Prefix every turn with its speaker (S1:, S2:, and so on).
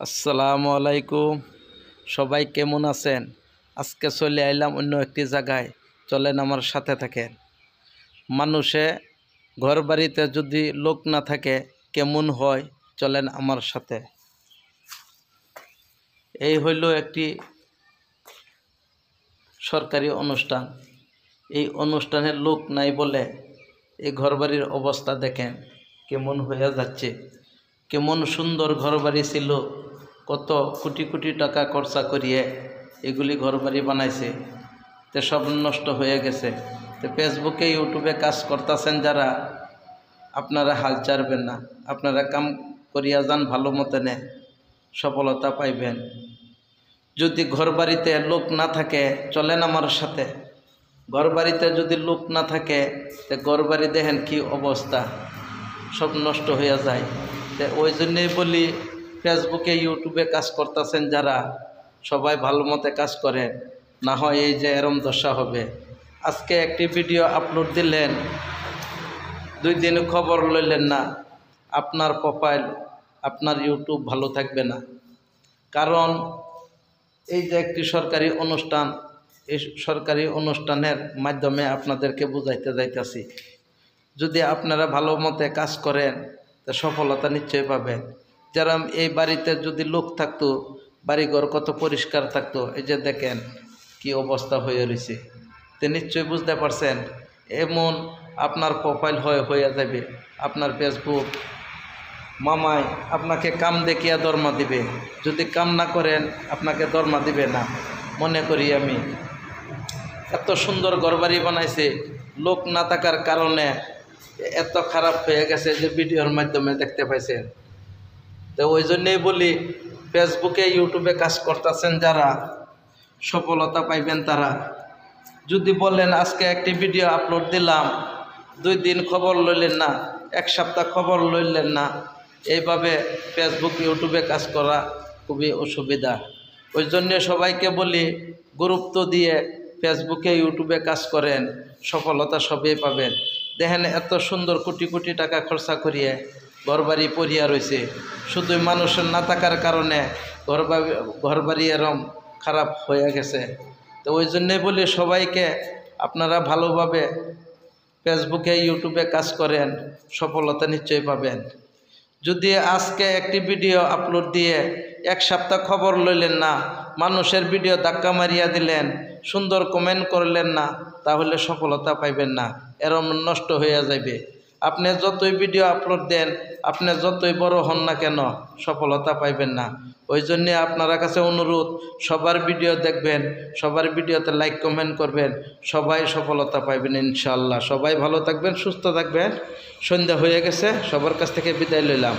S1: আসসালামু আলাইকুম। সবাই কেমন আছেন? আজকে চলে আইলাম অন্য একটি জায়গায়। চলেন আমার সাথে থাকেন। মানুষে ঘর বাড়িতে যদি লোক না থাকে কেমন হয়, চলেন আমার সাথে। এই হইল একটি সরকারি অনুষ্ঠান। এই অনুষ্ঠানের লোক নাই বলে এই ঘরবাড়ির অবস্থা দেখেন কেমন হয়ে যাচ্ছে। কেমন সুন্দর ঘরবাড়ি ছিল, কত কোটি কোটি টাকা খরচা করিয়ে এগুলি ঘরবাড়ি বানাইছে, তো সব নষ্ট হয়ে গেছে। তো ফেসবুকে ইউটিউবে কাজ করতেছেন যারা, আপনারা হাল ছাড়বেন না। আপনারা কাম করিয়া যান ভালো মতনে, সফলতা পাইবেন। যদি ঘরবাড়িতে লোক না থাকে চলেন আমার সাথে। ঘরবাড়িতে যদি লোক না থাকে তো ঘরবাড়ি দেখেন কি অবস্থা, সব নষ্ট হয়ে যায়। তো ওই জন্যই বলি, ফেসবুকে ইউটিউবে কাজ করতেছেন যারা, সবাই ভালো মতে কাজ করেন, না হয় এই যে এরম দশা হবে। আজকে একটি ভিডিও আপলোড দিলেন, 2 দিন খবর লইলেন না, আপনার প্রোফাইল আপনার ইউটিউব ভালো থাকবে না। কারণ এই যে একটি সরকারি অনুষ্ঠান, এই সরকারি অনুষ্ঠানের মাধ্যমে আপনাদেরকে বুঝাইতে যাইতেছি, যদি আপনারা ভালো মতে কাজ করেন তো সফলতা নিশ্চয়ই পাবেন। যেরকম এই বাড়িতে যদি লোক থাকতো, বাড়িঘর কত পরিষ্কার থাকতো। এই যে দেখেন কি অবস্থা হয়ে রয়েছে, তো নিশ্চয়ই বুঝতে পারছেন। এমন আপনার প্রোফাইল হয়ে যাবে, আপনার ফেসবুক মামাই আপনাকে কাম দেখিয়া দরমা দিবে। যদি কাম না করেন আপনাকে দরমা দিবে না। মনে করি আমি, এত সুন্দর ঘরবাড়ি বানাইছে, লোক না থাকার কারণে এত খারাপ হয়ে গেছে যে ভিডিওর মাধ্যমে দেখতে পাইছেন। তো ওই জন্যেই বলি, ফেসবুকে ইউটিউবে কাজ করতেছেন যারা, সফলতা পাইবেন তারা। যদি বলেন আজকে একটি ভিডিও আপলোড দিলাম, 2 দিন খবর লইলেন না, 1 সপ্তাহ খবর লইলেন না, এইভাবে ফেসবুক ইউটিউবে কাজ করা খুবই অসুবিধা। ওই জন্যে সবাইকে বলি, গুরুত্ব দিয়ে ফেসবুকে ইউটিউবে কাজ করেন, সফলতা সবই পাবেন। দেখেন এত সুন্দর কোটি কোটি টাকা খরচা করিয়ে ঘরবাড়ি পড়িয়া রয়েছে, শুধু মানুষের না থাকার কারণে ঘরবাড়ি এরম খারাপ হয়ে গেছে। তো ওই জন্যে বলি সবাইকে, আপনারা ভালোভাবে ফেসবুকে ইউটিউবে কাজ করেন, সফলতা নিশ্চয়ই পাবেন। যদি আজকে একটি ভিডিও আপলোড দিয়ে 1 সপ্তাহ খবর লইলেন না, মানুষের ভিডিও ধাক্কা মারিয়া দিলেন, সুন্দর কমেন্ট করলেন না, তাহলে সফলতা পাইবেন না, এরম নষ্ট হয়ে যাবে। আপনি যতই ভিডিও আপলোড দেন, আপনি যতই বড় হন না কেন, সফলতা পাইবেন না। ওই জন্যে আপনার কাছে অনুরোধ, সবার ভিডিও দেখবেন, সবার ভিডিওতে লাইক কমেন্ট করবেন, সবাই সফলতা পাইবেন ইনশাআল্লাহ। সবাই ভালো থাকবেন, সুস্থ থাকবেন। সন্ধ্যা হয়ে গেছে, সবার কাছ থেকে বিদায় লইলাম।